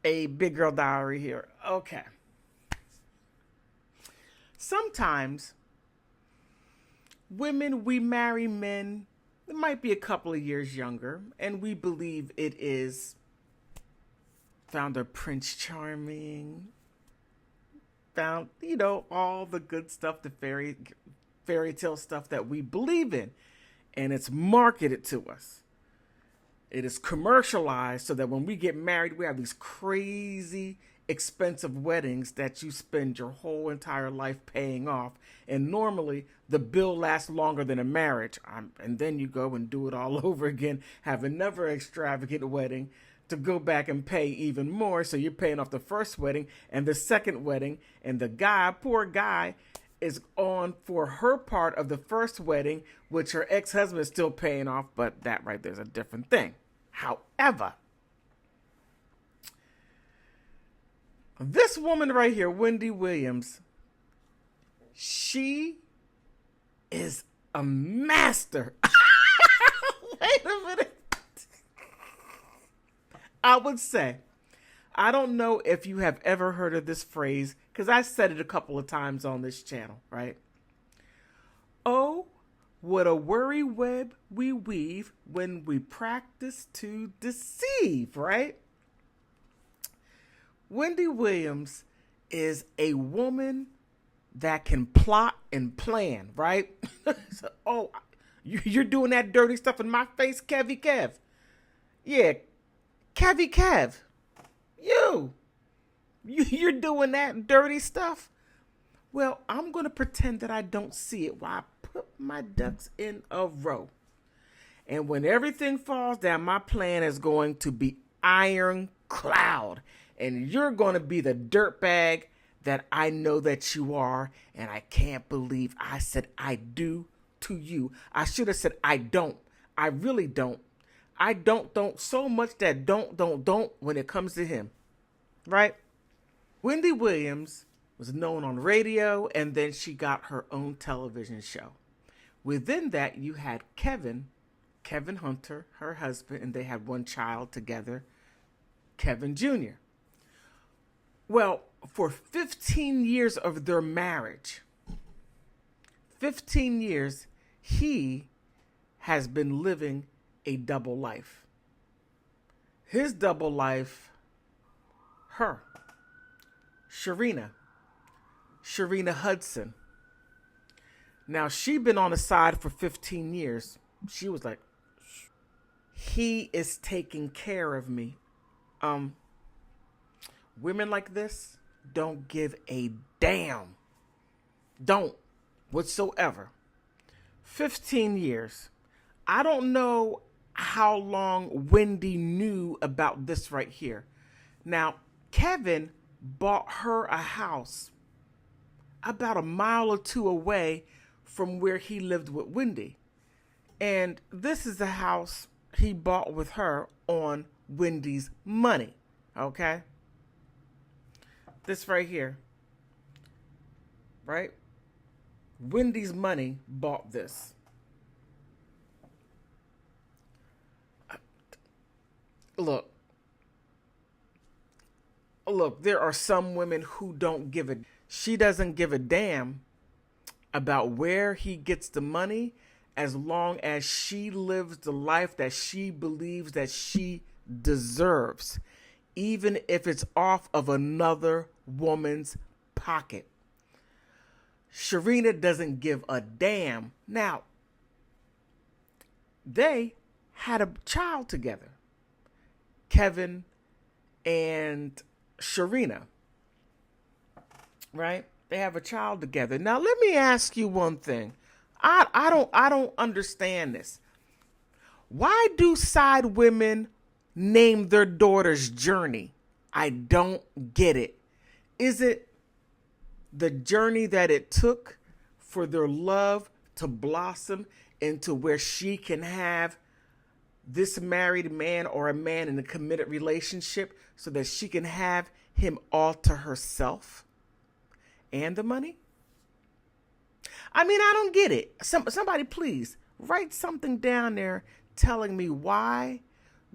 A big girl diary here. Okay. Sometimes women, we marry men that might be a couple of years younger, and we believe it is found a Prince Charming, found, all the good stuff, the fairy tale stuff that we believe in, and it's marketed to us. It is commercialized so that when we get married, we have these crazy expensive weddings that you spend your whole entire life paying off. And normally the bill lasts longer than a marriage. And then you go and do it all over again, have another extravagant wedding to go back and pay even more. So you're paying off the first wedding and the second wedding. And the guy, poor guy, is on for her part of the first wedding, which her ex-husband is still paying off, but that right there's a different thing. However, this woman right here, Wendy Williams, she is a master. Wait a minute. I would say, I don't know if you have ever heard of this phrase, because I said it a couple of times on this channel, right? Oh, what a worry web we weave when we practice to deceive, right? Wendy Williams is a woman that can plot and plan, right? So, oh, you're doing that dirty stuff in my face, Kevy Kev. Yeah, Kevy Kev. You're doing that dirty stuff? Well, I'm going to pretend that I don't see it while I put my ducks in a row. And when everything falls down, my plan is going to be ironclad. And you're going to be the dirtbag that I know that you are. And I can't believe I said I do to you. I should have said I don't. I really don't. I don't so much that don't when it comes to him. Right? Wendy Williams was known on radio, and then she got her own television show. Within that, you had Kevin Hunter, her husband, and they had one child together, Kevin Jr. Well, for 15 years of their marriage, 15 years, he has been living a double life. His double life, her, Sharina Hudson. Now, she'd been on the side for 15 years. She was like, he is taking care of me. Women like this don't give a damn. Don't whatsoever. 15 years. I don't know how long Wendy knew about this right here. Now, Kevin bought her a house about a mile or two away from where he lived with Wendy. And this is the house he bought with her on Wendy's money. Okay? This right here. Right? Wendy's money bought this. Look, there are some women who don't give a... She doesn't give a damn about where he gets the money as long as she lives the life that she believes that she deserves, even if it's off of another woman's pocket. Sharina doesn't give a damn. Now, they had a child together, Kevin and Sharina, right? They have a child together. Now, let me ask you one thing. I don't understand this. Why do side women name their daughter's journey? I don't get it. Is it the journey that it took for their love to blossom into where she can have this married man or a man in a committed relationship so that she can have him all to herself and the money? I mean, I don't get it. Somebody please write something down there telling me, why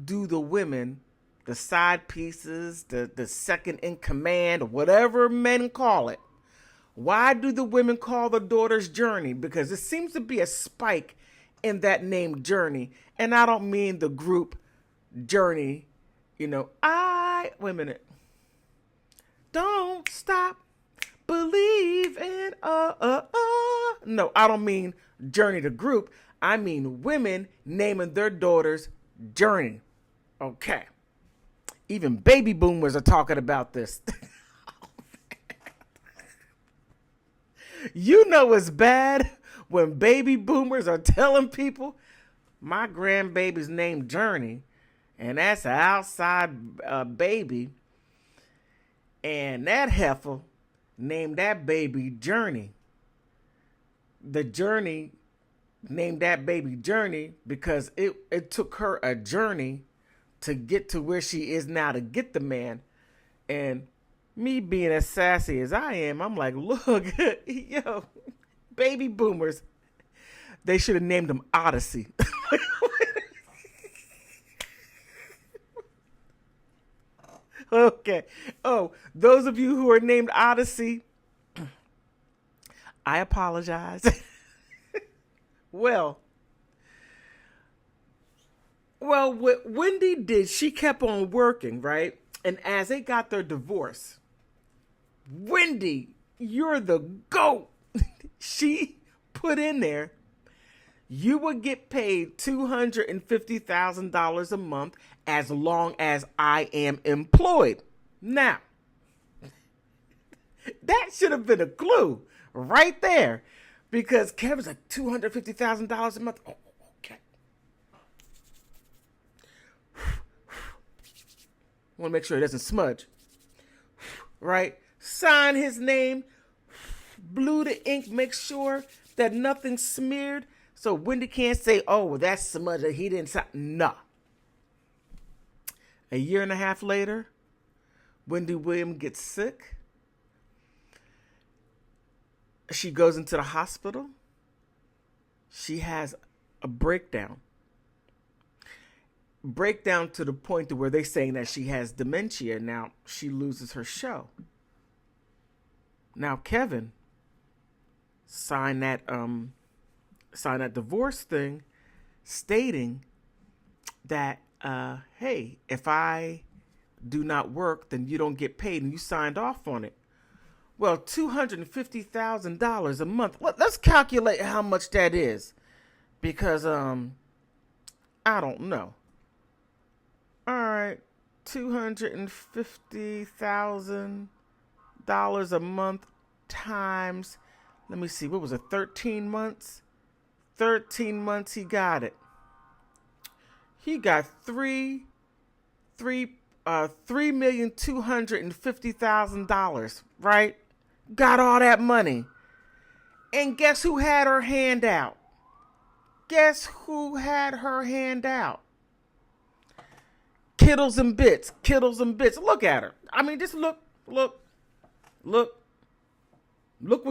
do the women the side pieces, the second in command, whatever men call it. Why do the women call the daughters Journey? Because it seems to be a spike in that name Journey. And I don't mean the group Journey. Wait a minute. Don't stop believing. No, I don't mean Journey the group. I mean women naming their daughters Journey. Okay. Even baby boomers are talking about this. You know it's bad when baby boomers are telling people my grandbaby's named Journey, and that's an outside baby, and that heifer named that baby Journey. The Journey named that baby Journey because it took her a journey to get to where she is now to get the man. And me being as sassy as I am, I'm like, look, yo, baby boomers, they should have named him Odyssey. Okay. Oh, those of you who are named Odyssey, I apologize. Well, what Wendy did, she kept on working, right? And as they got their divorce, Wendy, you're the GOAT. She put in there, you would get paid $250,000 a month as long as I am employed. Now, that should have been a clue right there, because Kevin's like, $250,000 a month. Oh, okay. Want to make sure it doesn't smudge. Right? Sign his name. Blew the ink. Make sure that nothing's smeared. So Wendy can't say, oh, well, that's smudge. He didn't sign. No. A year and a half later, Wendy Williams gets sick. She goes into the hospital. She has a breakdown. Breakdown to the point to where they're saying that she has dementia. Now, she loses her show. Now, Kevin signed that divorce thing stating that, hey, if I do not work, then you don't get paid, and you signed off on it. Well, $250,000 a month. Let's calculate how much that is, because I don't know. All right, $250,000 a month times, let me see, what was it, 13 months? 13 months he got it. He got $3,250,000, right? Got all that money. And guess who had her hand out? Guess who had her hand out? Kittles and bits. Look at her. I mean, just look what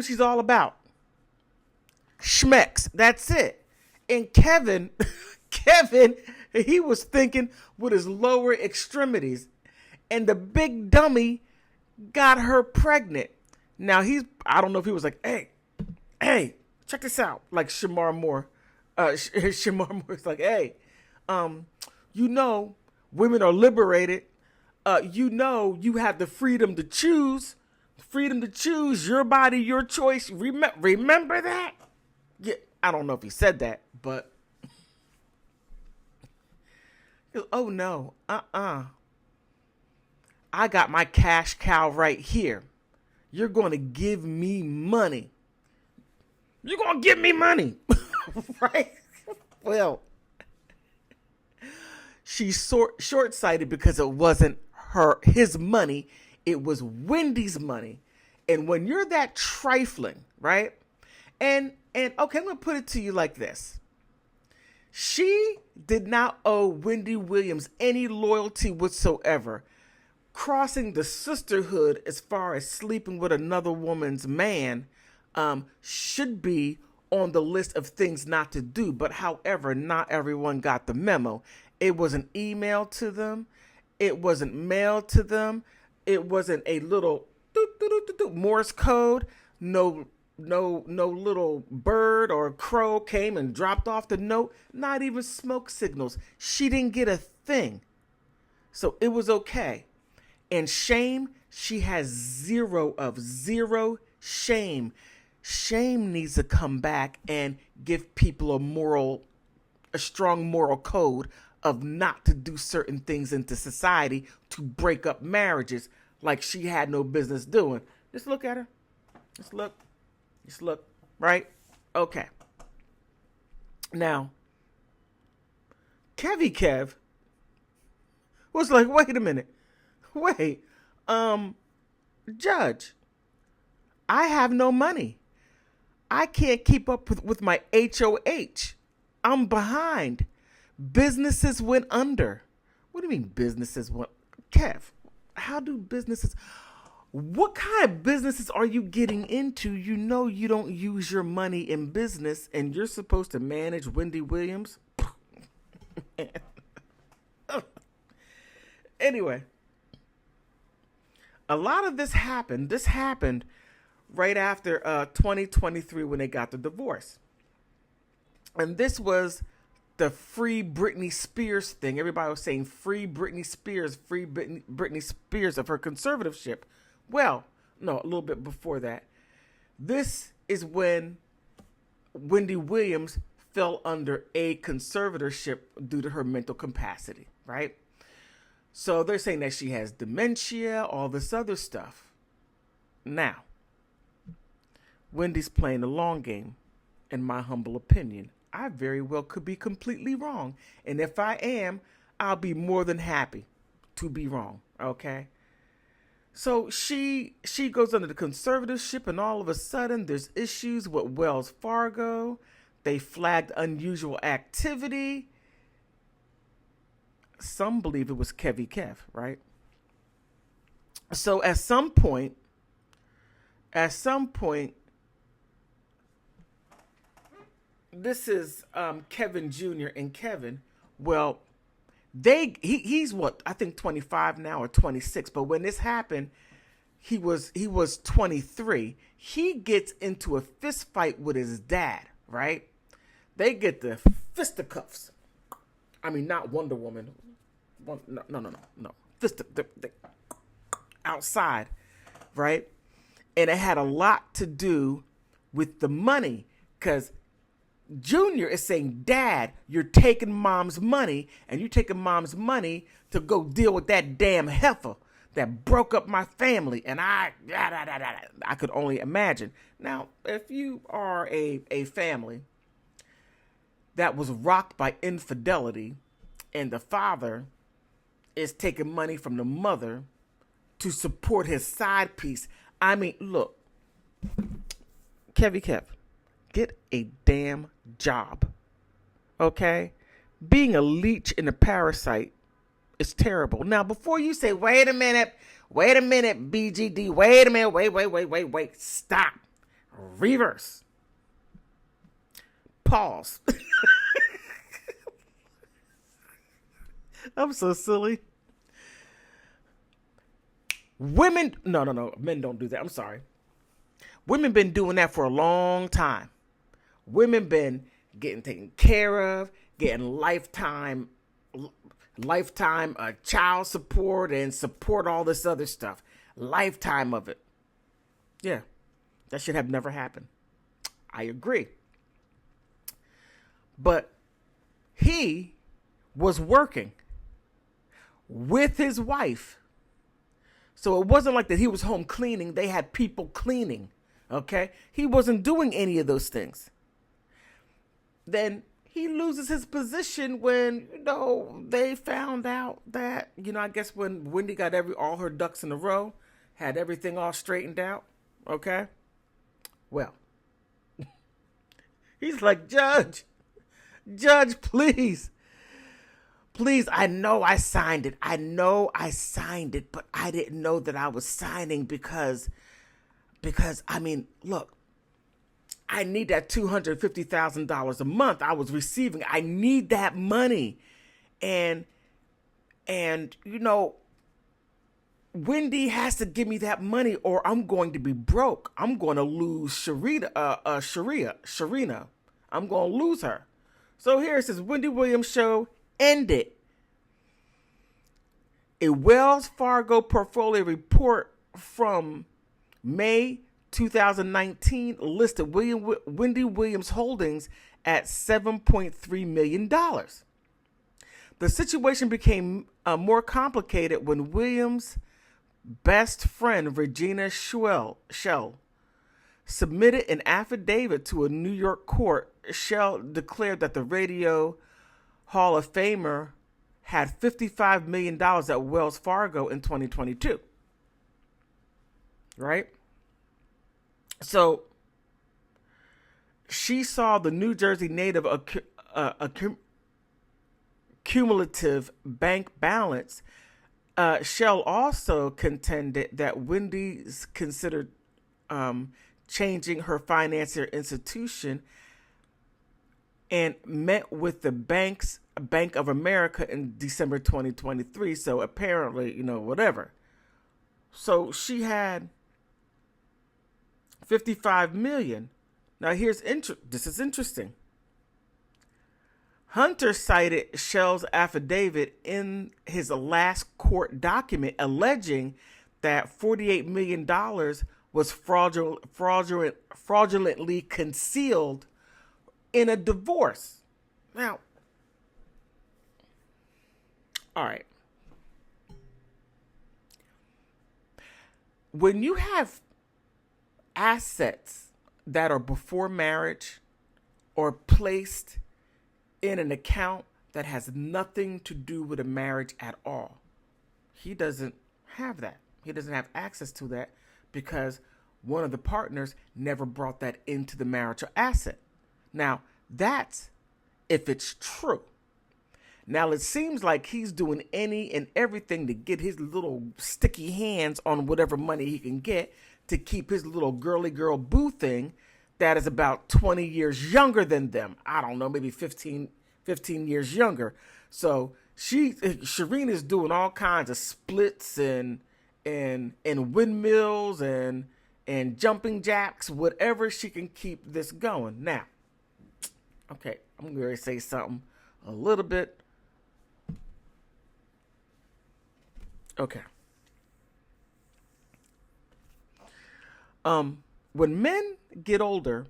she's all about. Schmecks. That's it. And Kevin, he was thinking with his lower extremities. And the big dummy got her pregnant. Now I don't know if he was like, hey, check this out. Like Shamar Moore. Shamar Moore's like, hey, women are liberated. You have the freedom to choose. Freedom to choose your body, your choice. Remember that? Yeah, I don't know if he said that, but oh no, I got my cash cow right here. You're going to give me money. You're going to give me money. Right? Well, she's short-sighted because it wasn't his money. It was Wendy's money. And when you're that trifling, right? And okay, I'm going to put it to you like this. She did not owe Wendy Williams any loyalty whatsoever. Crossing the sisterhood as far as sleeping with another woman's man should be on the list of things not to do. But however, not everyone got the memo. It was an email to them. It wasn't mailed to them. It wasn't a little Morse code. No little bird or crow came and dropped off the note. Not even smoke signals. She didn't get a thing. So it was okay. And shame, she has zero shame. Shame needs to come back and give people a strong moral code of not to do certain things into society to break up marriages like she had no business doing. Just look at her. Just look, right? Okay. Now, Kev was like, wait a minute. Wait, Judge, I have no money. I can't keep up with my HOH. I'm behind. Businesses went under. What do you mean businesses went? Kev, how do businesses... What kind of businesses are you getting into? You know you don't use your money in business and you're supposed to manage Wendy Williams? Anyway, a lot of this happened. This happened right after 2023 when they got the divorce. And this was the free Britney Spears thing. Everybody was saying free Britney Spears of her conservatorship. Well, no, a little bit before that. This is when Wendy Williams fell under a conservatorship due to her mental capacity, right? So they're saying that she has dementia, all this other stuff. Now, Wendy's playing the long game, in my humble opinion. I very well could be completely wrong. And if I am, I'll be more than happy to be wrong, okay? So she goes under the conservatorship, and all of a sudden there's issues with Wells Fargo. They flagged unusual activity. Some believe it was Kev, right? So at some point, this is Kevin Jr. and Kevin. Well, he's what, I think 25 now or 26. But when this happened, he was 23. He gets into a fist fight with his dad, right? They get the fisticuffs. I mean, not Wonder Woman. No. Outside, right? And it had a lot to do with the money, because Junior is saying, Dad, you're taking Mom's money, and you're taking Mom's money to go deal with that damn heifer that broke up my family. And I could only imagine. Now, if you are a family that was rocked by infidelity, and the father is taking money from the mother to support his side piece. I mean, look, Kev, get a damn job, okay? Being a leech and a parasite is terrible. Now, before you say, wait a minute, BGD, wait a minute, wait, stop, reverse, pause. I'm so silly. Women, no, men don't do that. I'm sorry. Women been doing that for a long time. Women been getting taken care of, getting lifetime child support and support all this other stuff. Lifetime of it. Yeah, that should have never happened. I agree. But he was working with his wife. So it wasn't like that he was home cleaning. They had people cleaning, okay? He wasn't doing any of those things. Then he loses his position when, they found out that, I guess when Wendy got all her ducks in a row, had everything all straightened out, okay? Well, he's like, Judge, please. Please, I know I signed it, but I didn't know that I was signing because I mean, look, I need that $250,000 a month I was receiving. I need that money. And And, Wendy has to give me that money or I'm going to be broke. I'm going to lose Sharina. I'm going to lose her. So here it says, Wendy Williams show ended. A Wells Fargo portfolio report from May 2019 listed Wendy Williams Holdings at $7.3 million. The situation became more complicated when Williams' best friend, Regina Shell, submitted an affidavit to a New York court. Shell declared that the Radio Hall of Famer had $55 million at Wells Fargo in 2022. Right? So she saw the New Jersey native cumulative bank balance. Shell also contended that Wendy's considered changing her financial institution and met with the Bank of America in December 2023. So apparently, whatever. So she had $55 million. Now this is interesting. Hunter cited Shell's affidavit in his last court document alleging that $48 million was fraudulently concealed in a divorce. Now, all right. When you have assets that are before marriage or placed in an account that has nothing to do with a marriage at all, he doesn't have that. He doesn't have access to that because one of the partners never brought that into the marital asset. Now, that's if it's true. Now, it seems like he's doing any and everything to get his little sticky hands on whatever money he can get to keep his little girly girl boo thing that is about 20 years younger than them. I don't know, maybe 15 years younger. So Shireen is doing all kinds of splits and windmills and jumping jacks, whatever she can keep this going. Now, okay, I'm going to say something a little bit. Okay. When men get older,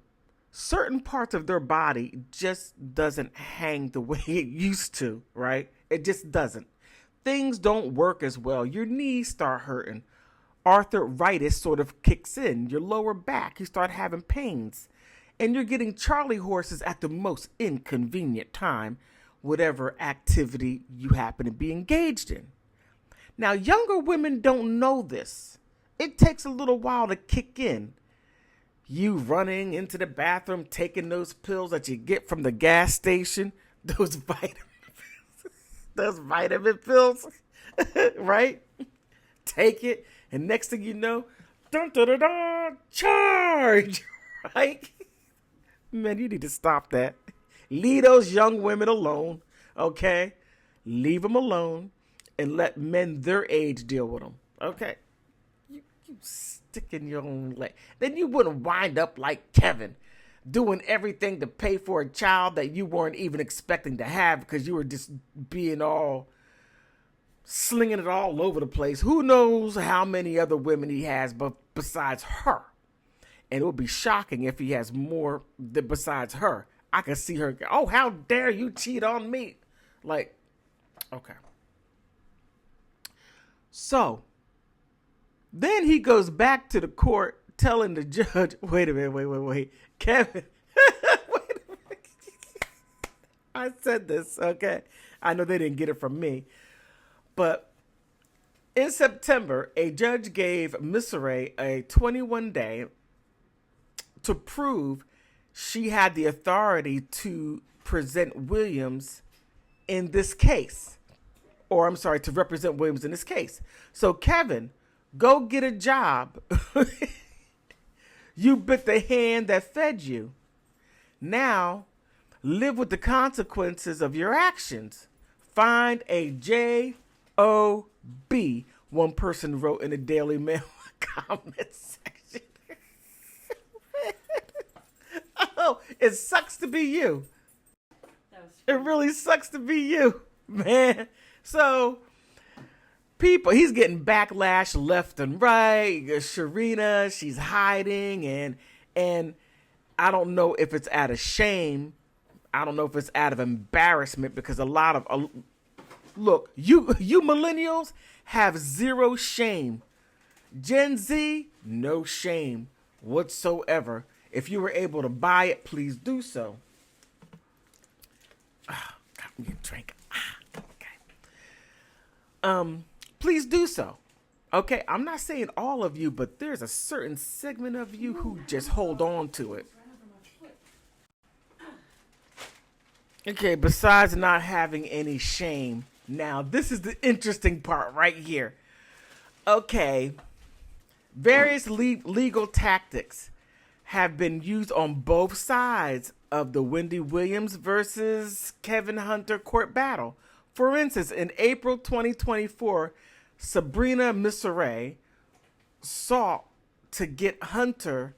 certain parts of their body just doesn't hang the way it used to, right? It just doesn't. Things don't work as well. Your knees start hurting. Arthritis sort of kicks in. Your lower back, you start having pains. And you're getting Charlie horses at the most inconvenient time, whatever activity you happen to be engaged in. Now, younger women don't know this. It takes a little while to kick in. You running into the bathroom, taking those pills that you get from the gas station, those vitamin pills, right? Take it, and next thing you know, dun, dun, dun, dun, charge, right? Man, you need to stop that. Leave those young women alone, okay? Leave them alone and let men their age deal with them, okay? You stick in your own leg. Then you wouldn't wind up like Kevin, doing everything to pay for a child that you weren't even expecting to have because you were just being all, slinging it all over the place. Who knows how many other women he has besides her. And it would be shocking if he has more besides her. I could see her, oh, how dare you cheat on me? Like, okay. So, then he goes back to the court telling the judge, wait a minute, Kevin, wait a minute. I said this, okay? I know they didn't get it from me. But in September, a judge gave Missouri a 21-day to prove she had the authority to present Williams in this case. Or, I'm sorry, to represent Williams in this case. So, Kevin, go get a job. You bit the hand that fed you. Now, live with the consequences of your actions. Find a S-O-B, one person wrote in the Daily Mail comment section. Oh, it sucks to be you. It really sucks to be you, man. So, people, he's getting backlash left and right. Sharina, she's hiding, and I don't know if it's out of shame. I don't know if it's out of embarrassment, because a lot of look, you millennials have zero shame. Gen Z, no shame whatsoever. If you were able to buy it, please do so. Got me a drink. Okay. Please do so. Okay, I'm not saying all of you, but there's a certain segment of you who just hold on to it. Okay, besides not having any shame, now this is the interesting part right here. Okay, various legal tactics have been used on both sides of the Wendy Williams versus Kevin Hunter court battle. For instance, in April 2024, Sabrina Missouri sought to get Hunter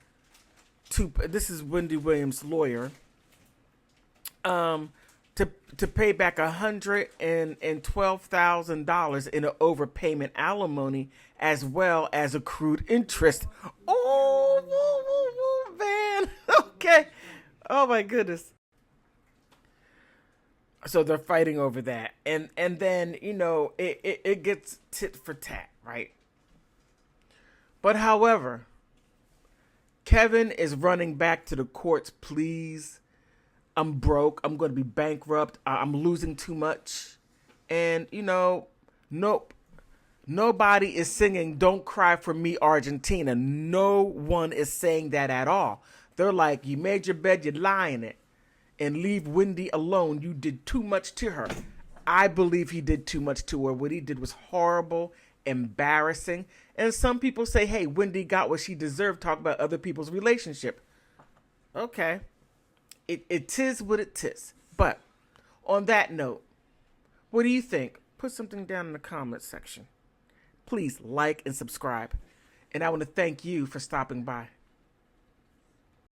to, this is Wendy Williams' lawyer, to pay back $112,000 in an overpayment alimony, as well as accrued interest. Oh, man. Okay. Oh my goodness. So they're fighting over that. And then, you know, it gets tit for tat, right? But however, Kevin is running back to the courts. Please, I'm broke. I'm going to be bankrupt. I'm losing too much. And, you know, nope. Nobody is singing "Don't Cry for Me, Argentina." No one is saying that at all. They're like, you made your bed, you lie in it. And leave Wendy alone. You did too much to her. I believe he did too much to her. What he did was horrible, embarrassing. And some people say, hey, Wendy got what she deserved. Talk about other people's relationship. Okay. It tis what it tis. But on that note, what do you think? Put something down in the comments section. Please like and subscribe. And I want to thank you for stopping by.